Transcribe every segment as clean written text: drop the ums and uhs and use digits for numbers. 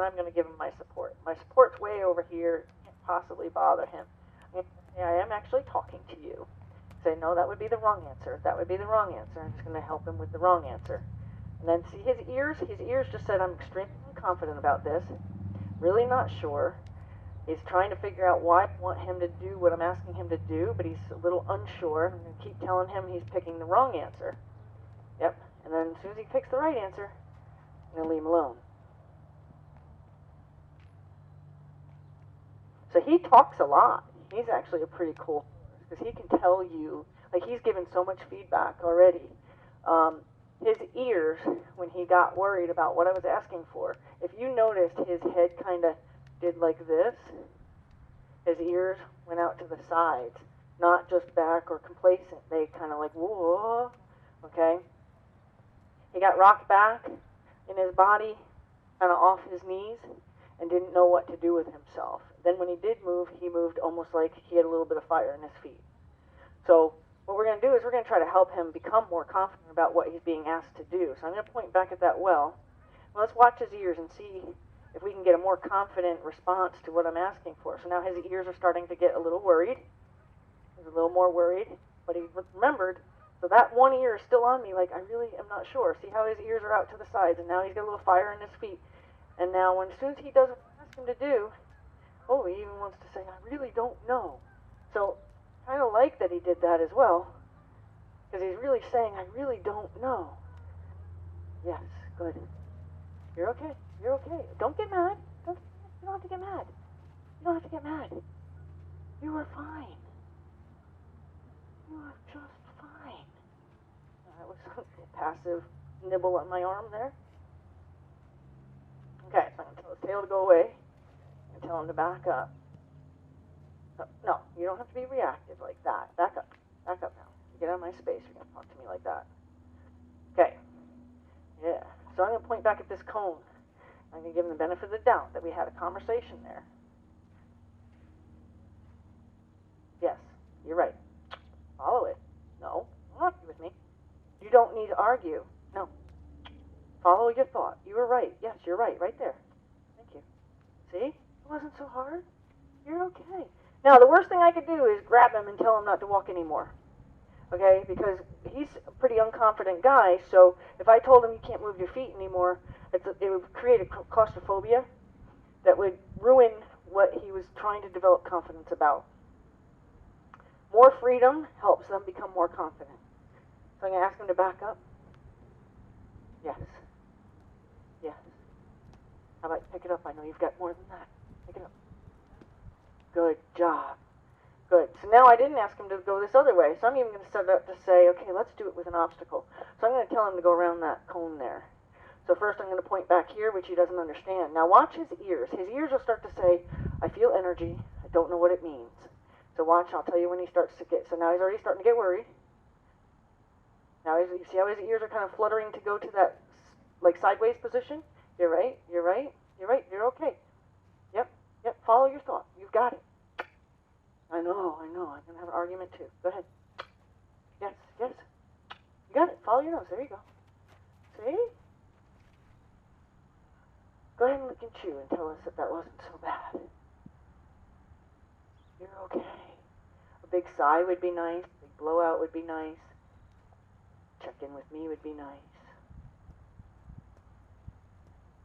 I'm going to give him my support. My support's way over here. Can't possibly bother him. I am actually talking to you. Say, no, that would be the wrong answer. That would be the wrong answer. I'm just going to help him with the wrong answer. And then see his ears? His ears just said, I'm extremely confident about this. Really not sure. He's trying to figure out why I want him to do what I'm asking him to do, but he's a little unsure. I'm going to keep telling him he's picking the wrong answer. Yep. And then as soon as he picks the right answer, I'm going to leave him alone. So he talks a lot. He's actually a pretty cool horse because he can tell you, like he's given so much feedback already. His ears, when he got worried about what I was asking for, if you noticed his head kind of did like this, his ears went out to the sides, not just back or complacent. They kind of like, whoa, okay? He got rocked back in his body, kind of off his knees, and didn't know what to do with himself. Then when he did move, he moved almost like he had a little bit of fire in his feet. So what we're going to do is we're going to try to help him become more confident about what he's being asked to do. So I'm going to point back at that well. Well, let's watch his ears and see if we can get a more confident response to what I'm asking for. So now his ears are starting to get a little worried. He's a little more worried, but he remembered. So that one ear is still on me, like I really am not sure. See how his ears are out to the sides, and now he's got a little fire in his feet. And now as soon as he does what I ask him to do, oh, he even wants to say, I really don't know. So kind of like that he did that as well, because he's really saying, I really don't know. Yes, good. You're okay. You're okay. Don't get mad. You don't have to get mad. You don't have to get mad. You are fine. You are just fine. That was a little passive nibble on my arm there. Okay, so I'm going to tell his tail to go away and tell him to back up. No, you don't have to be reactive like that. Back up. Back up now. You get out of my space. You're going to talk to me like that. Okay. Yeah. So I'm going to point back at this cone. I'm going to give him the benefit of the doubt that we had a conversation there. Yes, you're right. Follow it. No, don't argue with me. You don't need to argue. No. Follow your thought. You were right. Yes, you're right. Right there. Thank you. See? It wasn't so hard. You're okay. Now, the worst thing I could do is grab him and tell him not to walk anymore. Okay? Because he's a pretty unconfident guy, so if I told him you can't move your feet anymore, it would create a claustrophobia that would ruin what he was trying to develop confidence about. More freedom helps them become more confident. So I'm going to ask him to back up. Yes. Yes. How about you pick it up? I know you've got more than that. Pick it up. Good job. Good. So now I didn't ask him to go this other way, so I'm even going to set it up to say, okay, let's do it with an obstacle. So I'm going to tell him to go around that cone there. So first I'm going to point back here, which he doesn't understand. Now watch his ears. His ears will start to say, I feel energy. I don't know what it means. So watch, I'll tell you when he starts to get, so now he's already starting to get worried. Now you see how his ears are kind of fluttering to go to that like sideways position? You're right, you're right, you're right, you're okay. Yep, follow your thought. You've got it. I know, I'm going to have an argument too. Go ahead. Yes. You got it. Follow your nose. There you go. See? Go ahead and look and chew and tell us that wasn't so bad. You're okay. A big sigh would be nice. A big blowout would be nice. Check in with me would be nice.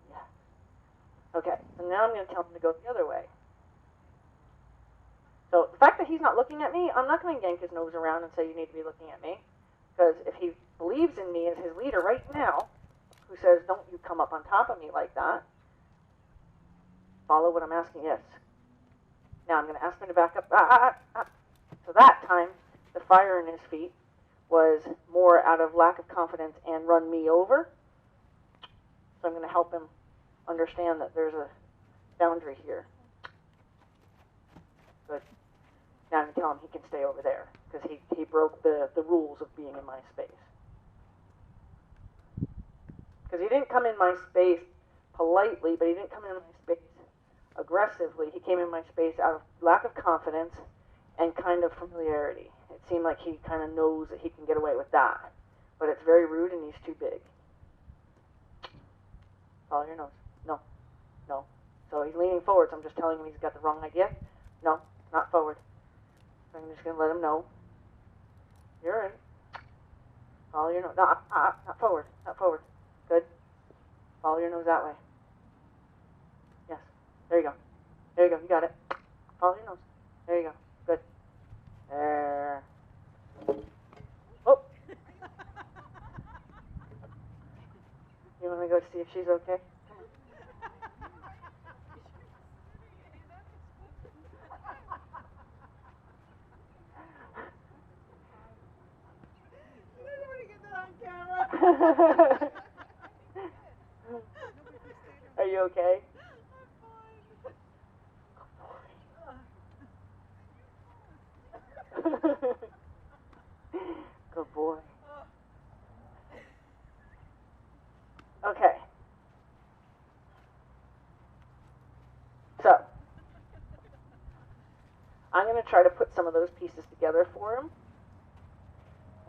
Yeah. Okay, so now I'm going to tell him to go the other way. So the fact that he's not looking at me, I'm not going to yank his nose around and say you need to be looking at me. Because if he believes in me as his leader right now, who says don't you come up on top of me like that, follow what I'm asking, yes. Now I'm going to ask him to back up. So that time, the fire in his feet was more out of lack of confidence and run me over. So I'm going to help him understand that there's a boundary here. Good. Now I'm going to tell him he can stay over there because he broke the rules of being in my space. Because he didn't come in my space politely, but he didn't come in my space aggressively. He came in my space out of lack of confidence and kind of familiarity. It seemed like he kind of knows that he can get away with that. But it's very rude and he's too big. Follow your nose. No. he's leaning forward, so I'm just telling him he's got the wrong idea. No, not forward. So I'm just going to let him know. You're right. Follow your nose. No, not forward. Not forward. Good. Follow your nose that way. Yes. There you go. There you go. You got it. Follow your nose. There you go. Good. There. Oh. You want to go see if she's okay? Are you okay? Good boy. Okay. So, I'm going to try to put some of those pieces together for him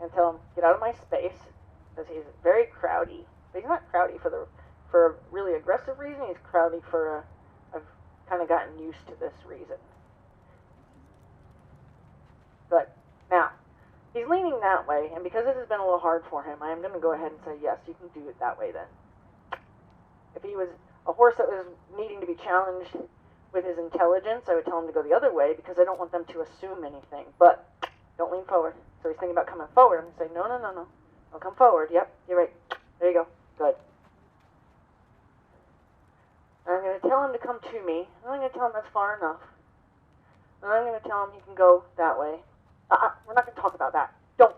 and tell him, get out of my space, because he's very crowdy. But he's not crowdy for a really aggressive reason. He's crowdy for I've kind of gotten used to this reason. But now, he's leaning that way, and because this has been a little hard for him, I am going to go ahead and say, yes, you can do it that way then. If he was a horse that was needing to be challenged with his intelligence, I would tell him to go the other way, because I don't want them to assume anything. But don't lean forward. So he's thinking about coming forward. I'm going to say, no, no, no, no. Don't come forward. Yep, you're right. There you go. Good. And I'm going to tell him to come to me. And I'm going to tell him that's far enough. And I'm going to tell him he can go that way. We're not going to talk about that. Don't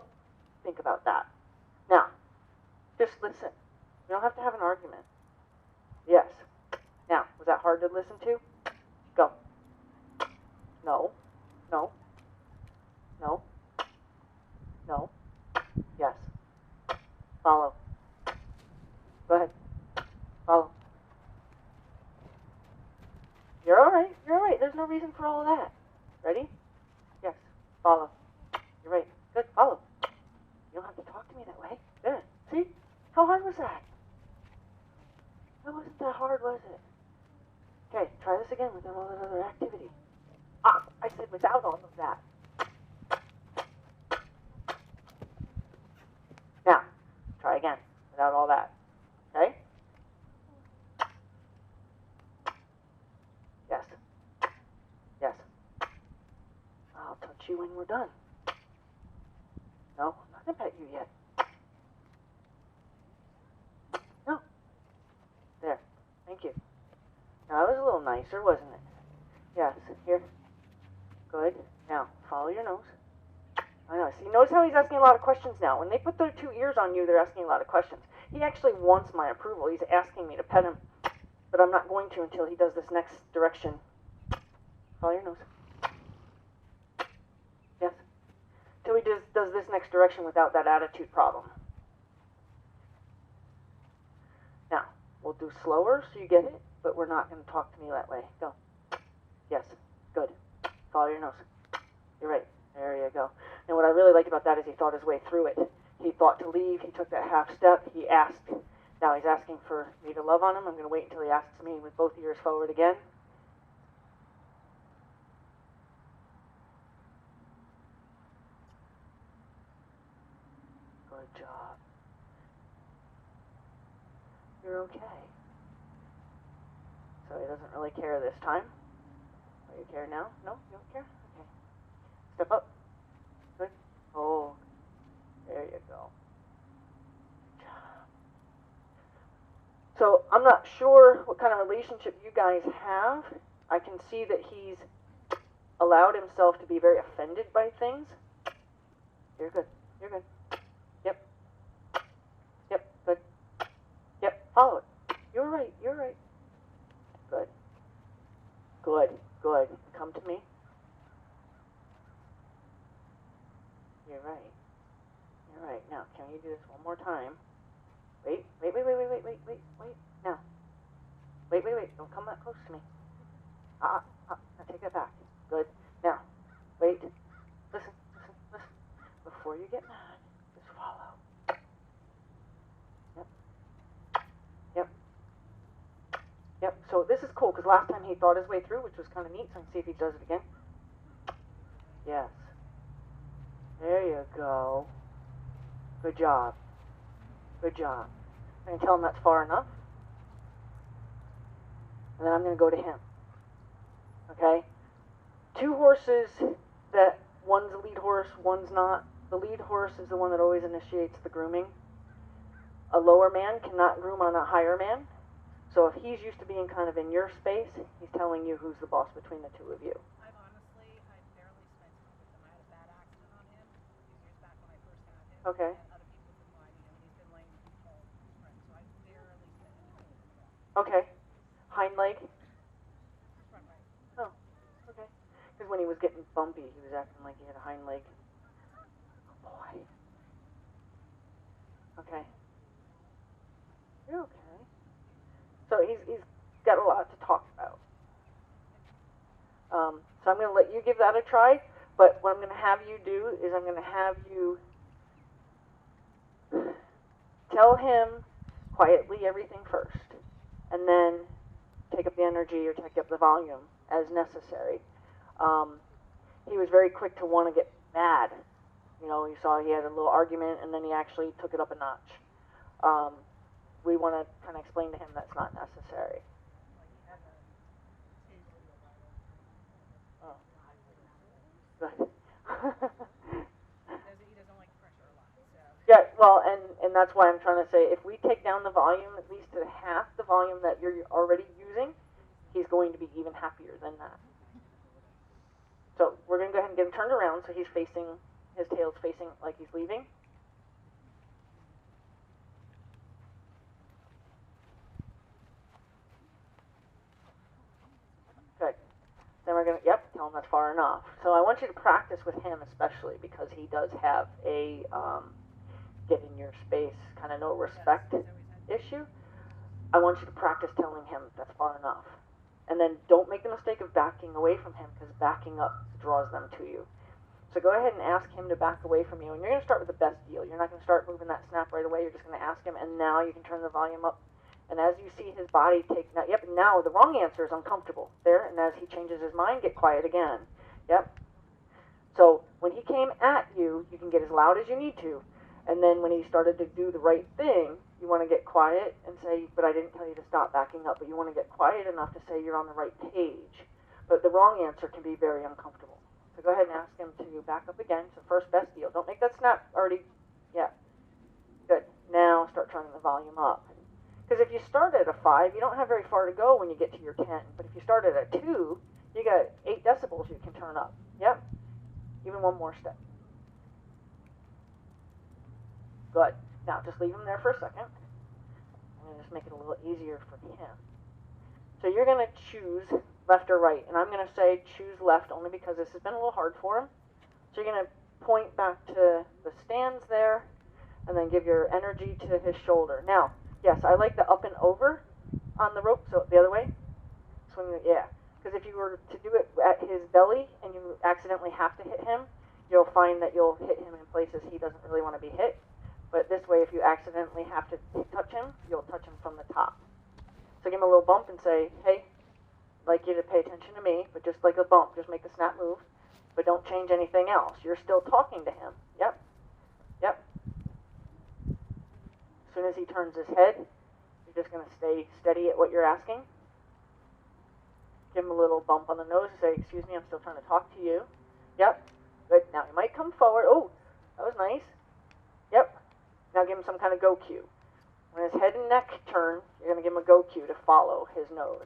think about that. Now, just listen. We don't have to have an argument. Yes. Now, was that hard to listen to? Go. No. No. No. No. Yes. Follow. Go ahead. Follow. You're all right. You're all right. There's no reason for all of that. Ready? Yes. Follow. You're right. Good. Follow. You don't have to talk to me that way. There. See? How hard was that? That wasn't that hard, was it? Okay. Try this again without all that other activity. I said without all of that. Now, try again without all that. Okay? Yes. Yes. I'll touch you when we're done. No, I'm not going to pet you yet. No. There. Thank you. Now, that was a little nicer, wasn't it? Yes. Here. Good. Now, follow your nose. I know. See, notice how he's asking a lot of questions now. When they put their two ears on you, they're asking a lot of questions. He actually wants my approval. He's asking me to pet him, but I'm not going to until he does this next direction. Follow your nose. Yes. Till he does this next direction without that attitude problem. Now, we'll do slower so you get it, but we're not going to talk to me that way. Go. Yes. Good. Follow your nose. You're right. There you go. And what I really liked about that is he thought his way through it. He thought to leave. He took that half step. He asked. Now he's asking for me to love on him. I'm going to wait until he asks me with both ears forward again. Good job. You're okay. So he doesn't really care this time. Oh, you care now? No? You don't care? Okay. Step up. Good. Oh. There you go. Good job. So I'm not sure what kind of relationship you guys have. I can see that he's allowed himself to be very offended by things. You're good. You're good. Yep. Yep. Good. Yep. Follow it. You're right. You're right. Good. Good. Good. Come to me. You're right. You're right. Now, can you do this one more time? Wait. Wait. Wait. Wait. Wait. Wait. Wait. Wait. Wait. Now. Wait. Wait. Wait. Don't come that close to me. Now take that back. Good. Now. Wait. Listen. Listen. Listen. Before you get mad, just follow. Yep. Yep. Yep. So this is cool because last time he thought his way through, which was kind of neat, so I can see if he does it again. Yes. There you go. Good job. Good job. I'm going to tell him that's far enough. And then I'm going to go to him. Okay? Two horses that one's a lead horse, one's not. The lead horse is the one that always initiates the grooming. A lower man cannot groom on a higher man. So if he's used to being kind of in your space, he's telling you who's the boss between the two of you. I barely spent time with him. I had a bad accident on him a few years back when I first had him. Okay. And other people have been riding him, and he's been laying with all his friends. So I barely spent any time with him at all. Okay. Hind leg? Front right. Oh, okay. Because when he was getting bumpy, he was acting like he had a hind leg. Oh, boy. Okay. You're okay. So he's got a lot to talk about. So I'm going to let you give that a try, but what I'm going to have you do is I'm going to have you tell him quietly everything first, and then take up the energy or take up the volume as necessary. He was very quick to want to get mad. You know, you saw he had a little argument, and then he actually took it up a notch. We want to kind of explain to him that's not necessary. Oh. Good. He doesn't like pressure a lot. So. Yeah, well, and that's why I'm trying to say, if we take down the volume at least to half the volume that you're already using, he's going to be even happier than that. So we're going to go ahead and get him turned around so he's facing, his tail's facing like he's leaving. Good. Then we're going to, yep, tell him that's far enough. So I want you to practice with him especially because he does have a get in your space, kind of no respect issue. I want you to practice telling him that's far enough. And then don't make the mistake of backing away from him because backing up draws them to you. So go ahead and ask him to back away from you. And you're going to start with the best deal. You're not going to start moving that snap right away. You're just going to ask him, and now you can turn the volume up. And as you see his body take, yep, now the wrong answer is uncomfortable. There, and as he changes his mind, get quiet again. Yep. So when he came at you, you can get as loud as you need to. And then when he started to do the right thing, you want to get quiet and say, but I didn't tell you to stop backing up. But you want to get quiet enough to say you're on the right page. But the wrong answer can be very uncomfortable. So go ahead and ask him to back up again. So first best deal. Don't make that snap already. Yeah. Good. Now start turning the volume up. Because if you start at a 5, you don't have very far to go when you get to your 10. But if you start at a 2, you got 8 decibels you can turn up. Yep. Even one more step. Good. Now just leave him there for a second. I'm going to just make it a little easier for him. So you're going to choose left or right. And I'm going to say choose left only because this has been a little hard for him. So you're going to point back to the stands there and then give your energy to his shoulder. Now, yes, I like the up and over on the rope, so the other way. Swing it, yeah. Because if you were to do it at his belly and you accidentally have to hit him, you'll find that you'll hit him in places he doesn't really want to be hit. But this way, if you accidentally have to touch him, you'll touch him from the top. So give him a little bump and say, hey, I'd like you to pay attention to me, but just like a bump, just make the snap move. But don't change anything else. You're still talking to him. Yep. Yep. As soon as he turns his head, you're just going to stay steady at what you're asking. Give him a little bump on the nose and say, excuse me, I'm still trying to talk to you. Yep. Good. Now he might come forward. Oh, that was nice. Yep. Now give him some kind of go cue. When his head and neck turn, you're going to give him a go cue to follow his nose.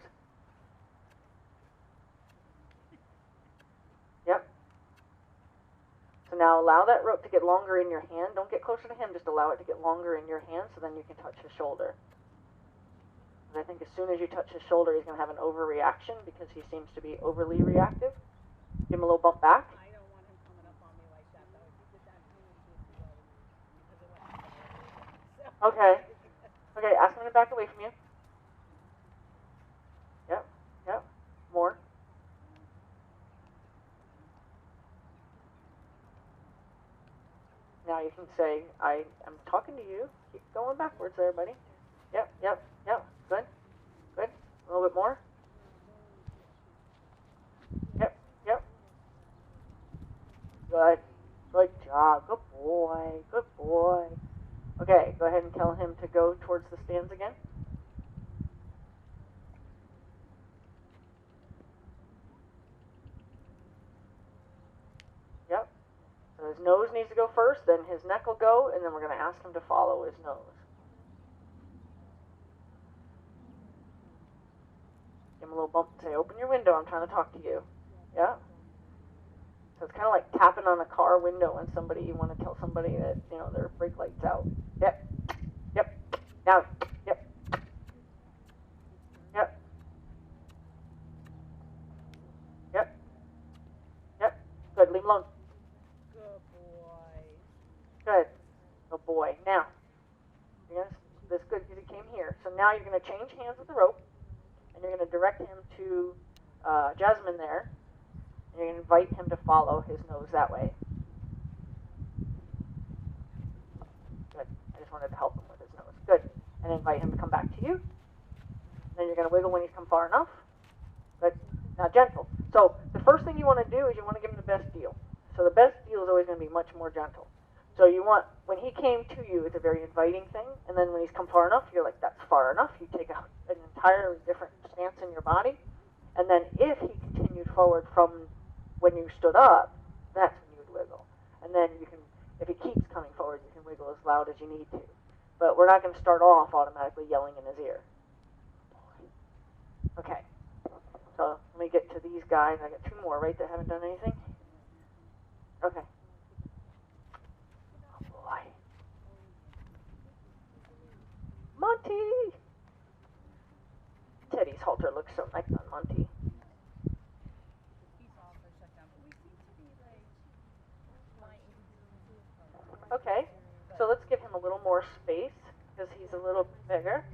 Yep. So now allow that rope to get longer in your hand. Don't get closer to him, just allow it to get longer in your hand so then you can touch his shoulder. And I think as soon as you touch his shoulder, he's going to have an overreaction because he seems to be overly reactive. Give him a little bump back. I don't want him coming up on me like that, though. If he did that to me, he would be well because it went. Okay. Okay, ask him to back away from you. Yep. Yep. More. Now you can say, I'm talking to you. Keep going backwards there, buddy. Yep, yep, yep. Good. Good. A little bit more. Good. Good job. Good boy. Good boy. Okay, go ahead and tell him to go towards the stands again. Yep. So his nose needs to go first, then his neck will go, and then we're going to ask him to follow his nose. Give him a little bump and say, open your window, I'm trying to talk to you. Yeah? So it's kind of like tapping on a car window when you want to tell somebody that, their brake light's out. Yep. Yep. Now. Yep. Yep. Yep. Yep. Good. Leave him alone. Good boy. Good. Good boy. Now, that's good because he came here. So now you're going to change hands with the rope, and you're going to direct him to Jasmine there, and you're going to invite him to follow his nose that way. Good. I just wanted to help him with his nose. Good. And invite him to come back to you. Then you're going to wiggle when he's come far enough. Good. Now gentle. So the first thing you want to do is you want to give him the best deal. So the best deal is always going to be much more gentle. So you want, when he came to you, it's a very inviting thing. And then when he's come far enough, you're like, that's far enough. You take an entirely different stance in your body. And then if he continued forward from when you stood up, that's when you would wiggle. And then you can, if he keeps coming forward, you can wiggle as loud as you need to. But we're not going to start off automatically yelling in his ear. Okay. So let me get to these guys. I got two more, right, that haven't done anything? Okay. Oh, boy. Monty! Teddy's halter looks so nice on Monty. He's also shut down, but we seem to be like Okay. So let's give him a little more space because he's a little bigger.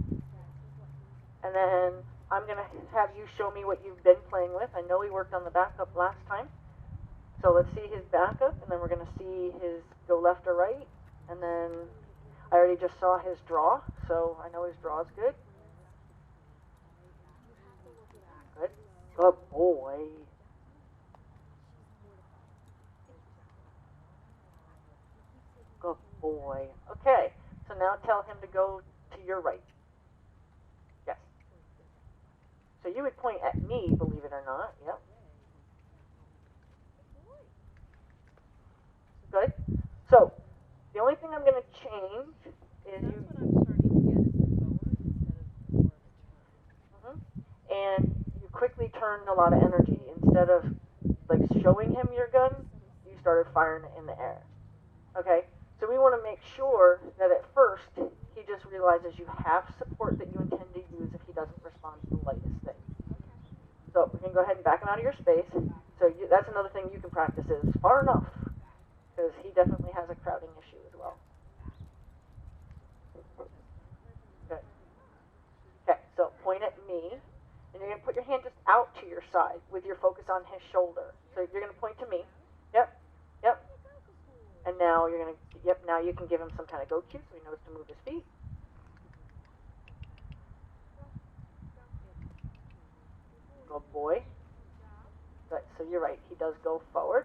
And then I'm going to have you show me what you've been playing with. I know he worked on the backup last time. So let's see his backup, and then we're going to see his go left or right. And then I already just saw his draw, so I know his draw is good. Good. Good boy. Good boy. Okay, so now tell him to go to your right. Yes. So you would point at me, believe it or not. Yep. Good. So the only thing I'm going to change is you. That's what I'm starting to get is the forward instead of more of a turn. And you quickly turned a lot of energy. Instead of like showing him your gun, you started firing it in the air. Okay? So we want to make sure that at first he just realizes you have support that you intend to use if he doesn't respond to the lightest thing. So we can go ahead and back him out of your space. So that's another thing you can practice is far enough, because he definitely has a crowding issue as well. Good. Okay, so point at me, and you're going to put your hand just out to your side with your focus on his shoulder. So you're going to point to me. Yep, yep. And now you're going to, yep, now you can give him some kind of go cue so he knows to move his feet. Good boy. Good, so you're right, he does go forward.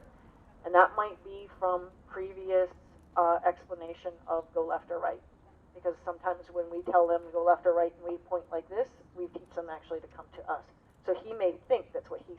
And that might be from previous explanation of go left or right. Because sometimes when we tell them to go left or right and we point like this, we teach them actually to come to us. So he may think that's what he